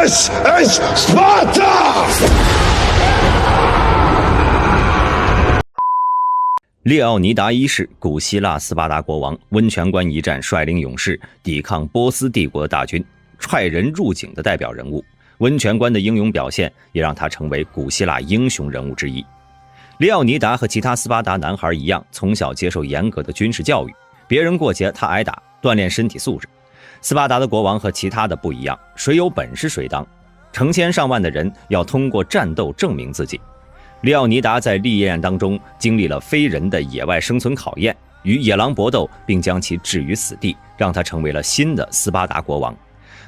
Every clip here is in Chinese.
This is Sparta! 列奥尼达一世，古希腊斯巴达国王，温泉关一战率领勇士抵抗波斯帝国大军，踹人入井的代表人物。温泉关的英勇表现也让他成为古希腊英雄人物之一。列奥尼达和其他斯巴达男孩一样，从小接受严格的军事教育，别人过节他挨打，锻炼身体素质。斯巴达的国王和其他的不一样，谁有本事谁当，成千上万的人要通过战斗证明自己。列奥尼达在历练当中经历了非人的野外生存考验，与野狼搏斗，并将其置于死地，让他成为了新的斯巴达国王。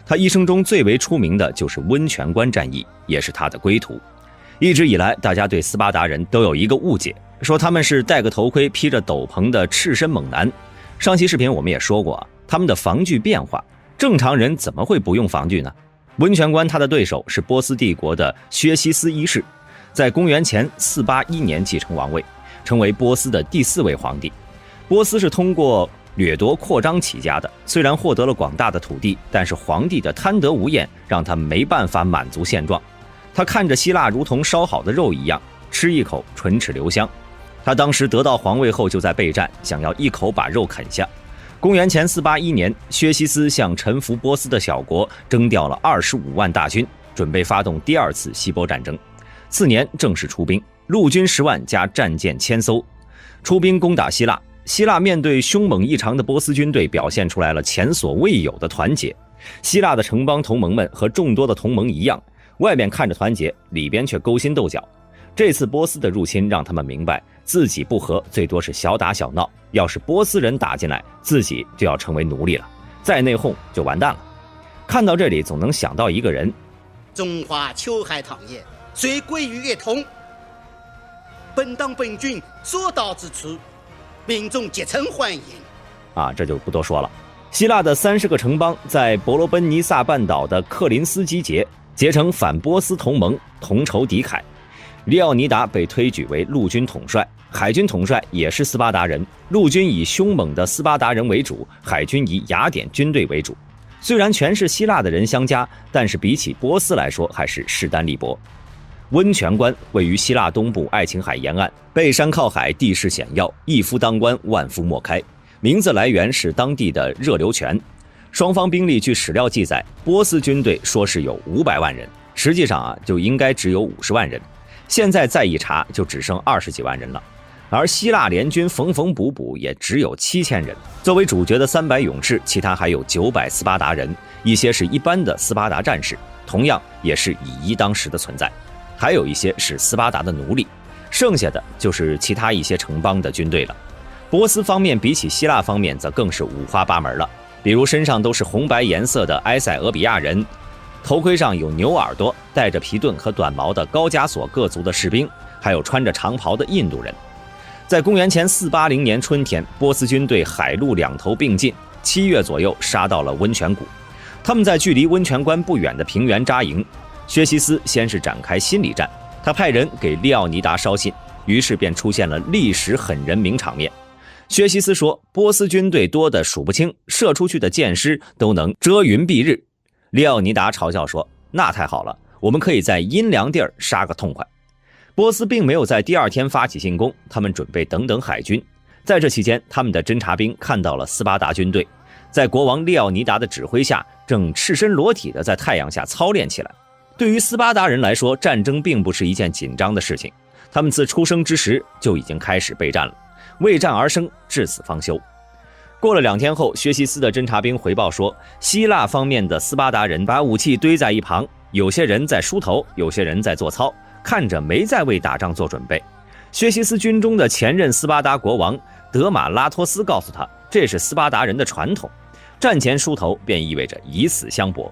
他一生中最为出名的就是温泉关战役，也是他的归途。一直以来，大家对斯巴达人都有一个误解，说他们是戴个头盔披着斗篷的赤身猛男。上期视频我们也说过，他们的防具变化，正常人怎么会不用防具呢？温泉关他的对手是波斯帝国的薛西斯一世，在公元前481年继承王位，成为波斯的第4位皇帝。波斯是通过掠夺扩张起家的，虽然获得了广大的土地，但是皇帝的贪得无厌让他没办法满足现状。他看着希腊如同烧好的肉一样，吃一口唇齿留香。他当时得到皇位后就在备战，想要一口把肉啃下。公元前481年，薛西斯向臣服波斯的小国征调了25万大军，准备发动第2次希波战争。次年正式出兵，陆军10万加战舰1000艘，出兵攻打希腊。希腊面对凶猛异常的波斯军队，表现出来了前所未有的团结。希腊的城邦同盟们和众多的同盟一样，外面看着团结，里边却勾心斗角。这次波斯的入侵让他们明白，自己不和最多是小打小闹，要是波斯人打进来，自己就要成为奴隶了，再内讧就完蛋了。看到这里，总能想到一个人：中华秋海棠叶，虽归于一统。本党本军所到之处，民众竭诚欢迎。这就不多说了。希腊的30个城邦在伯罗奔尼撒半岛的克林斯基结成反波斯同盟，同仇敌忾。列奥尼达被推举为陆军统帅，海军统帅也是斯巴达人。陆军以凶猛的斯巴达人为主，海军以雅典军队为主。虽然全是希腊的人相加，但是比起波斯来说还是势单力薄。温泉关位于希腊东部爱琴海沿岸，背山靠海，地势险要，一夫当关，万夫莫开。名字来源是当地的热流泉。双方兵力据史料记载，波斯军队说是有500万人，实际上就应该只有50万人。现在再一查，就只剩20几万人了。而希腊联军缝缝补补也只有7000人。作为主角的300勇士，其他还有900斯巴达人，一些是一般的斯巴达战士，同样也是以一当十的存在。还有一些是斯巴达的奴隶，剩下的就是其他一些城邦的军队了。波斯方面比起希腊方面则更是五花八门了，比如身上都是红白颜色的埃塞俄比亚人，头盔上有牛耳朵，带着皮盾和短矛的高加索各族的士兵，还有穿着长袍的印度人。在公元前480年春天，波斯军队海陆两头并进，7月左右杀到了温泉谷。他们在距离温泉关不远的平原扎营。薛西斯先是展开心理战，他派人给列奥尼达捎信，于是便出现了历史狠人名场面。薛西斯说，波斯军队多得数不清，射出去的箭矢都能遮云蔽日。列奥尼达嘲笑说，那太好了，我们可以在阴凉地儿杀个痛快。波斯并没有在第2天发起进攻，他们准备等等海军。在这期间，他们的侦察兵看到了斯巴达军队，在国王列奥尼达的指挥下，正赤身裸体的在太阳下操练起来。对于斯巴达人来说，战争并不是一件紧张的事情，他们自出生之时就已经开始备战了，为战而生，至死方休。过了2天后，薛西斯的侦察兵回报说，希腊方面的斯巴达人把武器堆在一旁，有些人在梳头，有些人在做操，看着没在为打仗做准备。薛西斯军中的前任斯巴达国王德马拉托斯告诉他，这是斯巴达人的传统，战前梳头便意味着以死相搏。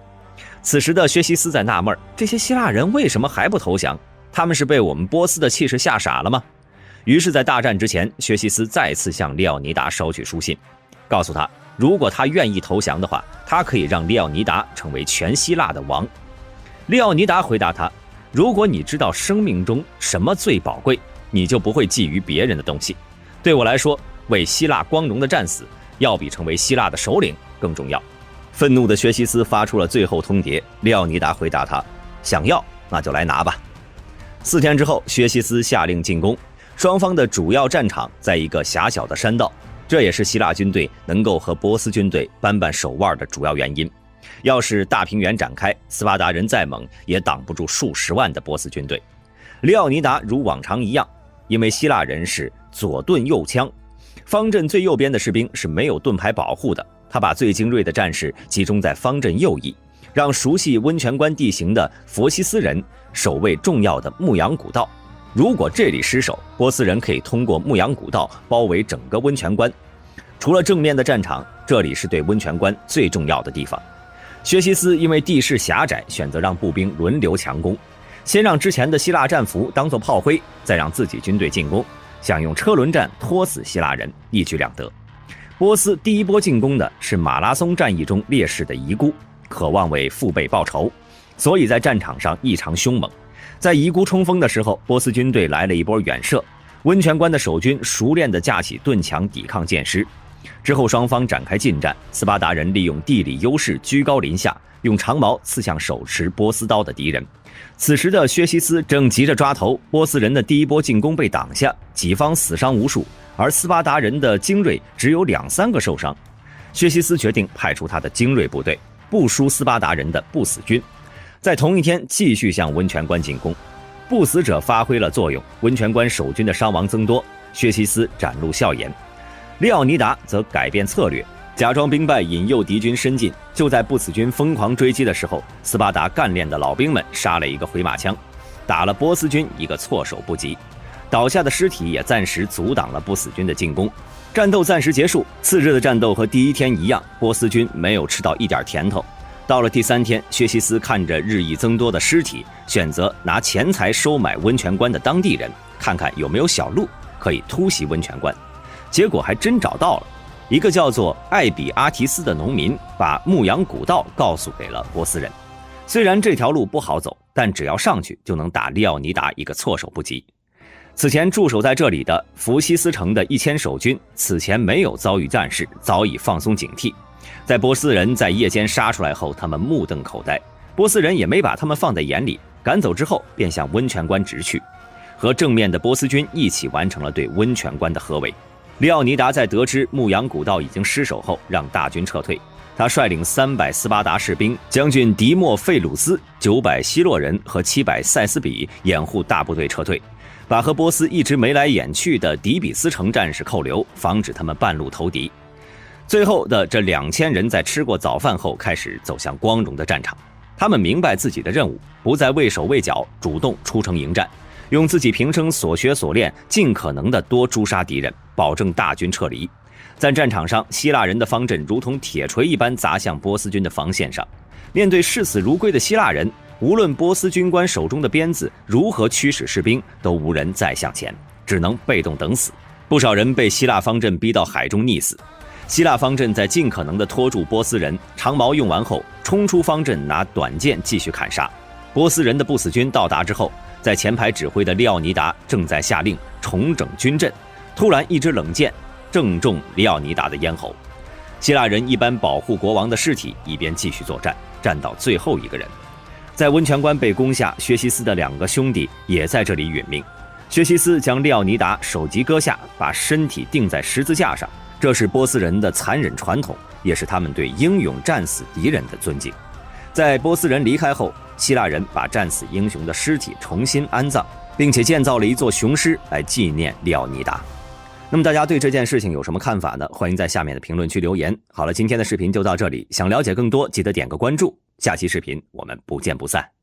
此时的薛西斯在纳闷，这些希腊人为什么还不投降？他们是被我们波斯的气势吓傻了吗？于是在大战之前，薛西斯再次向列奥尼达捎去书信，告诉他，如果他愿意投降的话，他可以让列奥尼达成为全希腊的王。列奥尼达回答他，如果你知道生命中什么最宝贵，你就不会觊觎别人的东西。对我来说，为希腊光荣的战死，要比成为希腊的首领更重要。愤怒的薛西斯发出了最后通牒，利奥尼达回答他：想要那就来拿吧。4天之后，薛西斯下令进攻，双方的主要战场在一个狭小的山道，这也是希腊军队能够和波斯军队扳扳手腕的主要原因。要是大平原展开，斯巴达人再猛也挡不住数十万的波斯军队。利奥尼达如往常一样，因为希腊人是左盾右枪，方阵最右边的士兵是没有盾牌保护的，他把最精锐的战士集中在方阵右翼，让熟悉温泉关地形的佛西斯人守卫重要的牧羊古道。如果这里失守，波斯人可以通过牧羊古道包围整个温泉关。除了正面的战场，这里是对温泉关最重要的地方。薛西斯因为地势狭窄，选择让步兵轮流强攻，先让之前的希腊战俘当作炮灰，再让自己军队进攻，想用车轮战拖死希腊人，一举两得。波斯第一波进攻的是马拉松战役中烈士的遗孤，渴望为父辈报仇，所以在战场上异常凶猛。在遗孤冲锋的时候，波斯军队来了一波远射，温泉关的守军熟练地架起盾墙抵抗箭矢。之后双方展开近战，斯巴达人利用地理优势居高临下，用长矛刺向手持波斯刀的敌人。此时的薛西斯正急着抓头，波斯人的第一波进攻被挡下，己方死伤无数，而斯巴达人的精锐只有2-3个受伤。薛西斯决定派出他的精锐部队，不输斯巴达人的不死军，在同一天继续向温泉关进攻。不死者发挥了作用，温泉关守军的伤亡增多，薛西斯展露笑颜。利奥尼达则改变策略，假装兵败引诱敌军深进。就在不死军疯狂追击的时候，斯巴达干练的老兵们杀了一个回马枪，打了波斯军一个措手不及。倒下的尸体也暂时阻挡了不死军的进攻，战斗暂时结束。次日的战斗和第一天一样，波斯军没有吃到一点甜头。到了第3天，薛西斯看着日益增多的尸体，选择拿钱财收买温泉关的当地人，看看有没有小路可以突袭温泉关。结果还真找到了，一个叫做艾比阿提斯的农民把牧羊古道告诉给了波斯人。虽然这条路不好走，但只要上去就能打利奥尼达一个措手不及。此前驻守在这里的福西斯城的1000守军，此前没有遭遇战事，早已放松警惕。在波斯人在夜间杀出来后，他们目瞪口呆，波斯人也没把他们放在眼里，赶走之后便向温泉关直去，和正面的波斯军一起完成了对温泉关的合围。利奥尼达在得知牧羊古道已经失守后，让大军撤退。他率领300斯巴达士兵，将军迪莫费鲁斯、900希洛人和700塞斯比掩护大部队撤退，把和波斯一直眉来眼去的底比斯城战士扣留，防止他们半路投敌。最后的这2000人在吃过早饭后，开始走向光荣的战场。他们明白自己的任务，不再畏手畏脚，主动出城迎战，用自己平生所学所练，尽可能的多诛杀敌人，保证大军撤离。在战场上，希腊人的方阵如同铁锤一般砸向波斯军的防线上。面对视死如归的希腊人，无论波斯军官手中的鞭子如何驱使士兵，都无人再向前，只能被动等死。不少人被希腊方阵逼到海中溺死。希腊方阵在尽可能的拖住波斯人，长矛用完后，冲出方阵拿短剑继续砍杀。波斯人的不死军到达之后，在前排指挥的利奥尼达正在下令重整军阵，突然一支冷箭正中利奥尼达的咽喉。希腊人一般保护国王的尸体，以便继续作战，战到最后一个人。在温泉关被攻下，薛西斯的2个兄弟也在这里殒命。薛西斯将利奥尼达首级割下，把身体钉在十字架上，这是波斯人的残忍传统，也是他们对英勇战死敌人的尊敬。在波斯人离开后，希腊人把战死英雄的尸体重新安葬，并且建造了一座雄狮来纪念利奥尼达。那么大家对这件事情有什么看法呢？欢迎在下面的评论区留言。好了，今天的视频就到这里，想了解更多记得点个关注，下期视频我们不见不散。